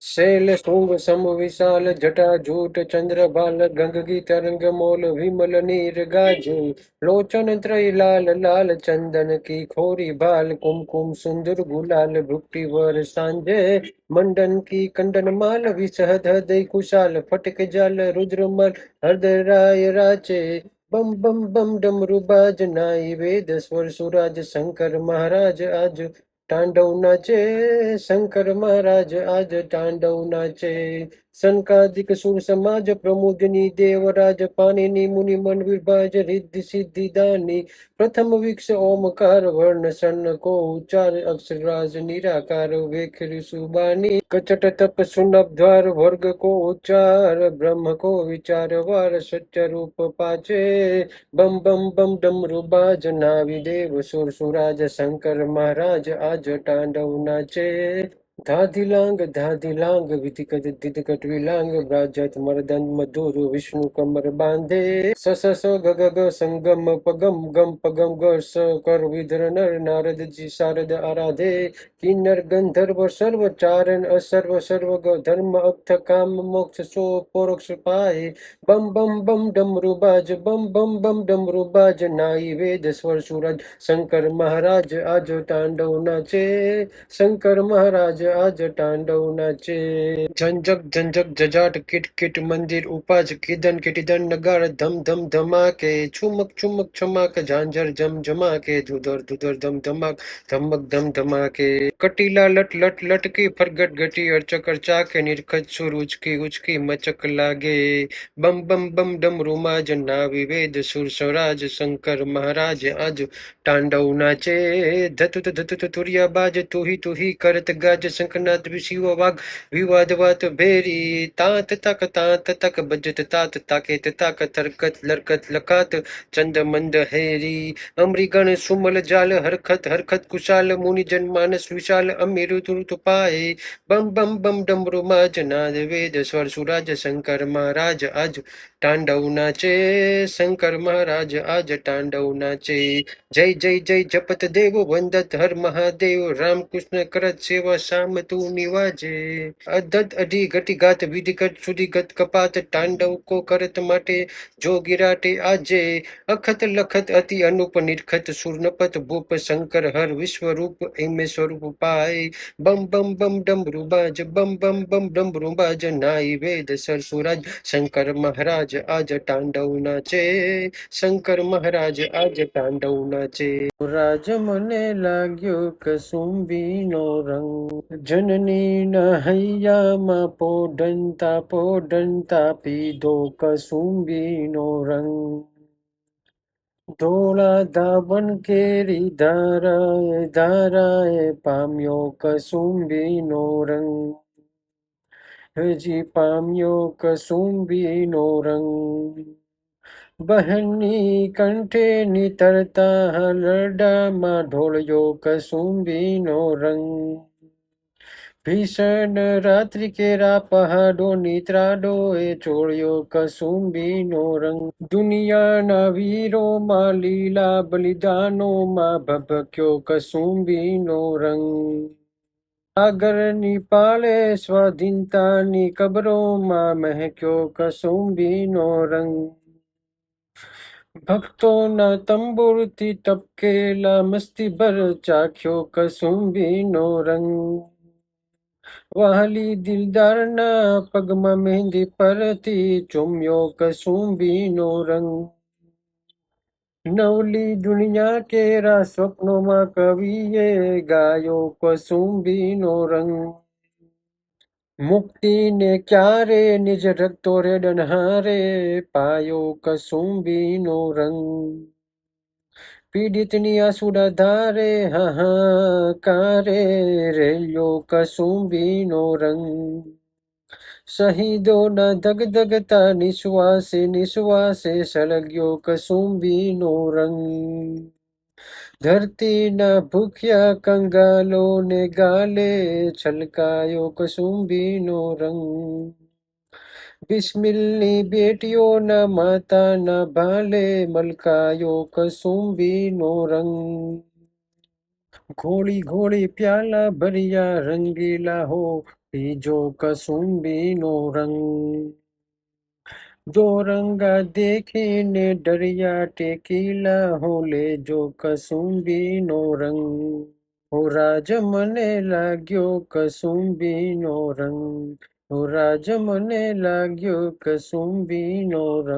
શૈલ શુંગ સમ વિશાલ જટા jute ચંદ્રભાલ ગંગી તરંગ mall Vimal નીર ગાજે લોચન ત્રય લાલ લાલ ચંદન કી ખોરી ભાલ કુમકુમ સુંદર ગુલાલ ભુક્તિ વર સાંજે મંડન કી કંડન માલ વિસહદ હૃદય કુશાલ ફટક જાલ રુદ્રમલ હૃદય રાચે બમ બમ બમ ડમરુ બાજ નાઈ વેદ સ્વર સુરાજ શંકર મહારાજ આજ તાંડવ નાચે શંકર મહારાજ આજ તાંડવ નાચે સંકાદિક સુર સમાજ પ્રમોદની દેવરાજ પાણીની મુનિ મન વિભાજ રિદ્ધિ સિદ્ધિ દાની પ્રથમ વિક્ષ ઓમકાર વર્ણ સન્ન કો ઉચ્ચાર અક્ષરાજ નિરાકાર વેખરી સુબાની કચટ તપ સુનભ દ્વાર વર્ગ કો ઉચ્ચાર બ્રહ્મ કો વિચાર વાર સત્ય રૂપ પાચે બમ બમ બમ ડમરુ બાજ નાવી દેવ સુર સુરાજ શંકર મહારાજ આજ તાંડવ નાચે ધાધિલાંગ વિધિકત દિદકટ વિલાંગ બ્રાજત મરદંડ મધુર વિષ્ણુ કમર બાંધે સ સ સ ગ ગ ગ સંગમ પગમ ગમ પગમ ગ સ કર વિધર નર નારદજી શારદ આરાધે કિન્નર ગંધર્વ સર્વ ચારણ અસર્વ સર્વ ધર્મ અર્થ કામ મોક્ષ સો પોરોક્ષ પાય બમ બમ બમ ડમરુ બાજ બમ બમ બમ ડમરુ બાજ નાઈ વેદ સ્વર સુરજ શંકર મહારાજ આજ તાંડવ નાચે શંકર મહારાજ આજ તાંડવ નાચે ઝંઝક જજાટ કિટ કિટ મંદિર ઉપાજ કિદન કિટિદન નગાર ધમ ધમ ધમાકે છુમક છુમક છમાક ઝાંઝર જમ જમાકે ધુધર ધુધર ધમ ધમાક ધમક ધમ ધમાકે કટીલા લટ લટ લટકી ફરગટ ગટી અર્ચક અર્ચાકે નિરખત સુર ઉચકી ઉચકી મચક લાગે બમ બમ બમ ડમરુ માજ નાવી વેદ સુર સ્વરાજ શંકર મહારાજ આજ તાંડવ નાચે ધતુત ધતુત તુરિયા બાજ તુહી કરત ગાજ શંખનાદ શિવ વાગ વિવાદ વાત ભેરી તાત તક બજત તાત તાકે તાક તરકત લરકત લખાત ચંદ મંદ હેરી અમરીગણ સુમલ જાલ હરખત હરખત કુશાલ મુનિજન માનસ વિશાલ અમીર તુરુત પાય બમ બમ બમ ડમરુ માજ નાદ વેદ સ્વર સુરાજ શંકર મહારાજ આજ તાંડવ નાચે શંકર મહારાજ આજ તાંડવ નાચે જય જય જય જપત દેવ વંદત હર મહાદેવ રામકૃષ્ણ કરત સેવા શામ તું નિવાજે અધત અઢી ઘટી ગાત વિધિગત સુધિગત કપાત તાંડવ કો કરત માટે જો ગિરાટે આજે અખત લખત અતિ અનુપ નિરખત સુરનપત ભૂપ શંકર હર વિશ્વરૂપ એમે સ્વરૂપ પાય બમ બમ બમ ડમરુ બાજ બમ બમ બમ ડમરુ બાજ નાઈ વેદ સર સુરાજ શંકર મહારાજ આજ તાંડવ નાચે શંકર મહારાજ આજ તાંડવ નાચે રાજ મને લાગ્યો કસુંબીનો રંગ જનની ના હૈયામાં પોઢંતા પીધો કસુંબીનો રંગ ધોળા ધાબન કેરી ધારાએ પામ્યો કસુંબીનો રંગ હજી પામ્યો કસુંબીનો રંગ બહેનની કંઠે નીતરતા હલરડામાં ઢોળ્યો કસુંબીનો રંગ ભીષણ રાત્રિ કેરા પહાડો નીત્રાડો એ ચોળ્યો કસુંબીનો રંગ દુનિયાના વીરોમાં લીલા બલિદાનોમાં ભભક્યો કસુંબીનો રંગ સાગરની પાળે સ્વાધીનતાની કબરોમાં મહેક્યો કસુંબીનો રંગ ભક્તોના તંબુરથી ટપકેલા મસ્તીભર ચાખ્યો કસુંબીનો રંગ વહાલી દિલદારના પગમાં મહેંદી પરથી ચૂમ્યો કસુંબીનો રંગ નવલી દુનિયા કેરા સ્વપ્નોમાં કવિએ ગાયો કસુંબીનો રંગ મુક્તિને ક્યારે નિજ રક્તો રે ડનહારે પાયો કસુંબીનો રંગ પીડિતની આસુડા ધારે હાહાકારે રેલ્યો કસુંબીનો રંગ શહીદોના ધગધગતા નિશ્વાસે સળગ્યો કસુંબીનો રંગ ધરતીના ભૂખ્યા કંગાલોને ગાલે છલકાયો કસુંબીનો રંગ બિસ્મિલની બેટીઓના માતાના ભાલે મલકાયો કસુંબીનો રંગ ઘોળી ઘોળી પ્યાલા ભર્યા રંગીલા હો ત્રીજો કસુંબીનો રંગ, જો રંગા દેખીને ડરિયા ટેકીલા હો લેજો કસુંબીનો રંગ. હો રાજ મને લાગ્યો કસુંબીનો રંગ, હો રાજ મને લાગ્યો કસુંબીનો રંગ.